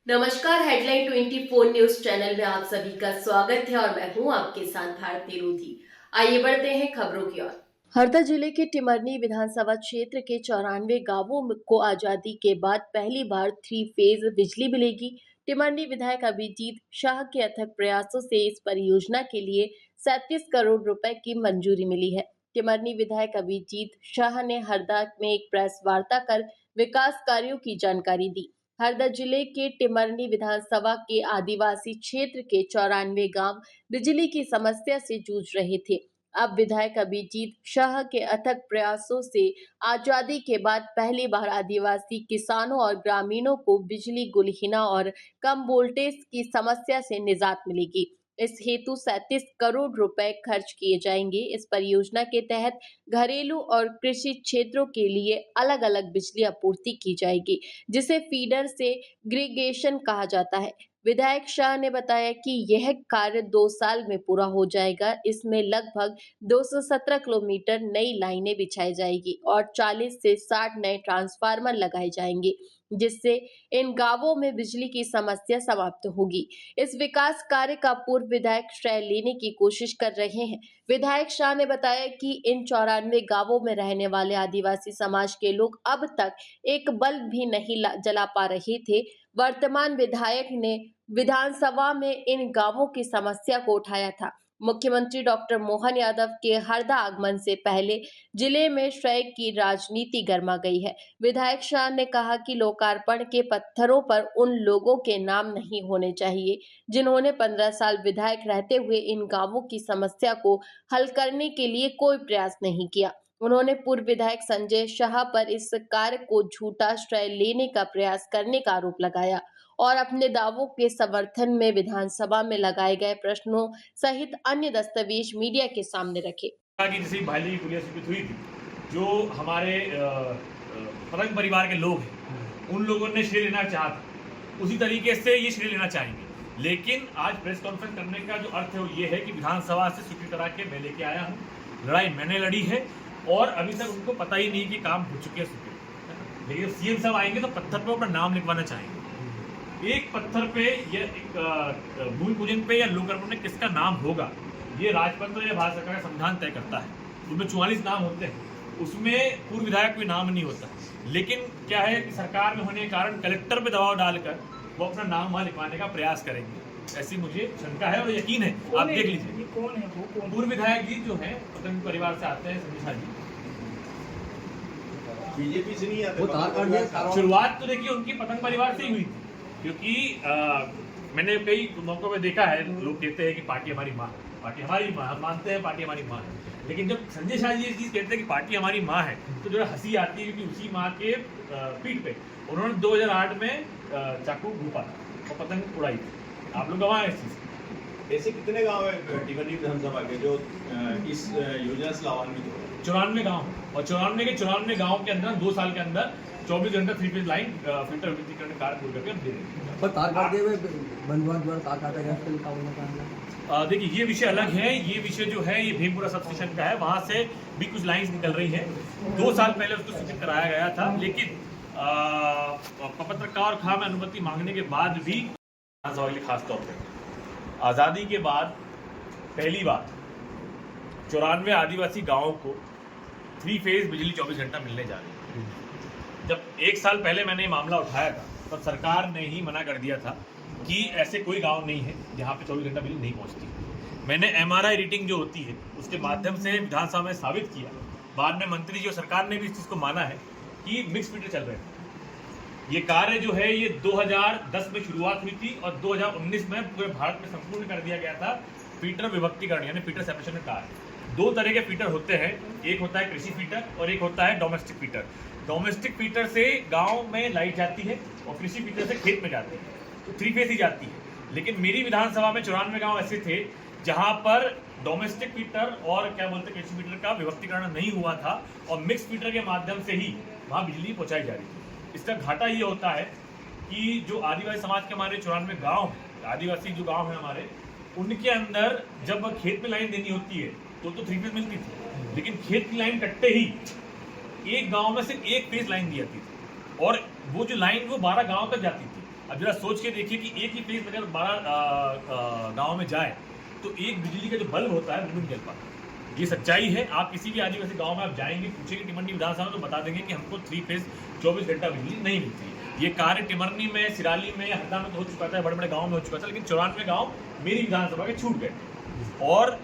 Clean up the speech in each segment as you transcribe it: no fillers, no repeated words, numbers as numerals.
नमस्कार। Headline 24 news channel में आप सभी का स्वागत है और मैं हूं आपके साथ भारती रोधी। आइए बढ़ते हैं खबरों की ओर। हरदा जिले के टिमरनी विधानसभा क्षेत्र के 94 गांवों को आजादी के बाद पहली बार 3 फेज बिजली मिलेगी। टिमरनी विधायक अभिजीत शाह के अथक प्रयासों से इस परियोजना के लिए 37 करोड़ रुपए की मंजूरी मिली है। टिमरनी विधायक अभिजीत शाह ने हरदा में एक प्रेस वार्ता कर विकास कार्यों की जानकारी दी। हरदा जिले के टिमरनी विधानसभा के आदिवासी क्षेत्र के 94 गांव बिजली की समस्या से जूझ रहे थे। अब विधायक अभिजीत शाह के अथक प्रयासों से आजादी के बाद पहली बार आदिवासी किसानों और ग्रामीणों को बिजली गुलहीना और कम वोल्टेज की समस्या से निजात मिलेगी। इस हेतु 37 करोड़ रुपए खर्च किए जाएंगे। इस परियोजना के तहत घरेलू और कृषि क्षेत्रों के लिए अलग अलग बिजली आपूर्ति की जाएगी, जिसे फीडर से ग्रीगेशन कहा जाता है। विधायक शाह ने बताया कि यह कार्य 2 साल में पूरा हो जाएगा। इसमें लगभग 217 किलोमीटर नई लाइनें बिछाई जाएगी और 40 से 60 नए ट्रांसफार्मर लगाए जाएंगे, जिससे इन गांवों में बिजली की समस्या समाप्त होगी। इस विकास कार्य का पूर्व विधायक श्रेय लेने की कोशिश कर रहे हैं। विधायक शाह ने बताया कि इन 94 गांवों में रहने वाले आदिवासी समाज के लोग अब तक एक बल्ब भी नहीं जला पा रहे थे। वर्तमान विधायक ने विधानसभा में इन गांवों की समस्या को उठाया था। मुख्यमंत्री डॉक्टर मोहन यादव के हरदा आगमन से पहले जिले में श्रेय की राजनीति गर्मा गई है। विधायक शाह ने कहा कि लोकार्पण के पत्थरों पर उन लोगों के नाम नहीं होने चाहिए जिन्होंने 15 साल विधायक रहते हुए इन गांवों की समस्या को हल करने के लिए कोई प्रयास नहीं किया। उन्होंने पूर्व विधायक संजय शाह पर इस कार्य को झूठा श्रेय लेने का प्रयास करने का आरोप लगाया और अपने दावों के समर्थन में विधानसभा में लगाए गए प्रश्नों सहित अन्य दस्तावेज मीडिया के सामने रखे। जैसे भाईली की पुलिस हुई थी, जो हमारे पतंग परिवार के लोग हैं, उन लोगों ने श्रेय लेना चाहा था, उसी तरीके से ये श्रेय लेना चाहेंगे। लेकिन आज प्रेस कॉन्फ्रेंस करने का जो अर्थ है वो ये है कि विधानसभा से स्वीकृति करा के मैं लेके आया हूँ। लड़ाई मैंने लड़ी है और अभी तक उनको पता ही नहीं कि काम हो चुके हैं। लेकिन सीएम साहब आएंगे तो पत्थर पर अपना नाम लिखवाना चाहेंगे। एक पत्थर पे या एक भूमि पूजन पे या लोकार्पण में किसका नाम होगा, ये राजपत्र या भारत सरकार का संविधान तय करता है। उसमें 44 नाम होते हैं, उसमें पूर्व विधायक कोई नाम नहीं होता। लेकिन क्या है कि सरकार में होने के कारण कलेक्टर पे दबाव डालकर वो अपना नाम वहाँ लिखवाने का प्रयास करेंगे, ऐसी मुझे शंका है और यकीन है। आप देख लीजिए कौन है वो पूर्व विधायक जी जो है पतंग परिवार से आते हैं, संजय शाह जी। बीजेपी से नहीं आते। शुरुआत तो देखिए उनकी पतंग परिवार से ही हुई थी, क्योंकि मैंने कई मौकों पे देखा है, लोग कहते हैं कि पार्टी हमारी माँ है, पार्टी हमारी माँ, हम मानते हैं पार्टी हमारी माँ है। लेकिन जब संजय शाह जी ये चीज़ कहते हैं कि पार्टी हमारी माँ है, तो जो हंसी आती है, क्योंकि उसी माँ के पीठ पे उन्होंने 2008 में चाकू घूपा और पतंग उड़ाई थी। आप लोग गवाह हैं इस चीज़। ऐसे कितने गांव है टिमरनी विधानसभा के जो इस योजना से लाभान्वित हो? 94 गाँव, और 94 के 94 गाँव के अंदर 2 साल के अंदर 24 घंटा 3 फेज लाइन फिल्टर विद्युतीकरण कार्य पूर्ण करके हम दे देंगे। पर तार काटते हुए बंधुआ द्वारा तार काटा गया, फिर का होना। देखिए ये विषय अलग है। ये विषय जो है ये भीमपुरा सब स्टेशन का है, वहाँ से भी कुछ लाइंस निकल रही हैं। 2 साल पहले उसको सूचित कराया गया था, लेकिन पत्रकार खां में अनुमति मांगने के बाद भी खास तौर पर आज़ादी के बाद पहली बार 94 आदिवासी गाँवों को 3 फेज बिजली 24 घंटा मिलने जा रही है। जब 1 साल पहले मैंने ये मामला उठाया था, तब सरकार ने ही मना कर दिया था कि ऐसे कोई गांव नहीं है जहां पे 24 घंटा बिजली नहीं पहुंचती। मैंने MRI रीडिंग जो होती है उसके माध्यम से विधानसभा में साबित किया। बाद में मंत्री जी और सरकार ने भी इस चीज़ को माना है कि मिक्स मीटर चल रहे हैं। ये कार्य जो है ये 2010 में शुरुआत हुई थी और 2019 में पूरे भारत में संपूर्ण कर दिया गया था फीटर विभक्तिकरण, यानी फीटर सेपरेशन का कार्य। 2 तरह के फीटर होते हैं, एक होता है कृषि फीटर और एक होता है डोमेस्टिक फीटर। डोमेस्टिक फीटर से गांव में लाइट जाती है और कृषि फीटर से खेत में जाती है, तो 3 फेज ही जाती है। लेकिन मेरी विधानसभा में 94 गांव ऐसे थे जहां पर डोमेस्टिक फीटर और क्या बोलते कृषि फीटर का विभक्तिकरण नहीं हुआ था और मिक्स फीटर के माध्यम से ही वहां बिजली पहुंचाई जा रही थी। इसका घाटा ये होता है कि जो आदिवासी समाज के हमारे 94 गाँव, आदिवासी जो गाँव हैं हमारे, उनके अंदर जब खेत में लाइन देनी होती है तो 3 फेज मिलती थी, लेकिन खेत की लाइन कटते ही एक गांव में सिर्फ 1 फेज लाइन दी जाती थी और वो जो लाइन वो 12 गांव तक जाती थी। अब जरा सोच के देखिए कि एक ही फेज अगर 12 गाँव में जाए तो एक बिजली का जो बल्ब होता है वो भी नहीं जल पाता। ये सच्चाई है। आप किसी भी आदिवासी गांव में आप जाएंगे, पूछेंगे टिमरनी विधानसभा तो बता देंगे कि हमको 3 फेज 24 घंटा बिजली नहीं मिलती है। ये कार्य टिमरनी में, सिराली में, हरदा में तो हो चुका था, बड़े बड़े गाँव में हो चुका था, लेकिन 94 गाँव मेरी विधानसभा के छूट गए और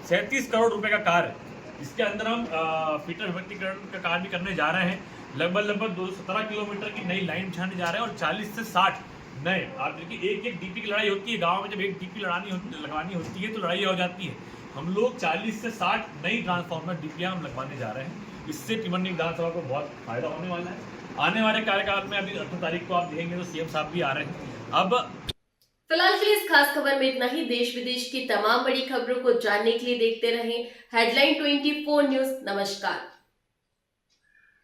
37 करोड़ रुपए का कार्य, जिसके अंदर हम फीटर विभक्तिकरण का कार्य भी करने जा रहे हैं। लगभग 217 किलोमीटर की नई लाइन बिछाने जा रहे हैं और 40 से 60 नए, आप देखिए एक डीपी की लड़ाई होती है गांव में, जब एक डीपी लगवानी होती है तो लड़ाई हो जाती है। हम लोग 40 से 60 नई ट्रांसफार्मर डीपीआं हम लगवाने जा रहे हैं। इससे टिमरनी विधानसभा को बहुत फायदा होने वाला है। आने वाले कार्यकाल में अभी 18 तारीख को आप देखेंगे तो सीएम साहब भी आ रहे हैं। अब फिलहाल के लिए इस खास खबर में इतना ही। देश विदेश की तमाम बड़ी खबरों को जानने के लिए देखते रहें हेडलाइन 24 न्यूज। नमस्कार।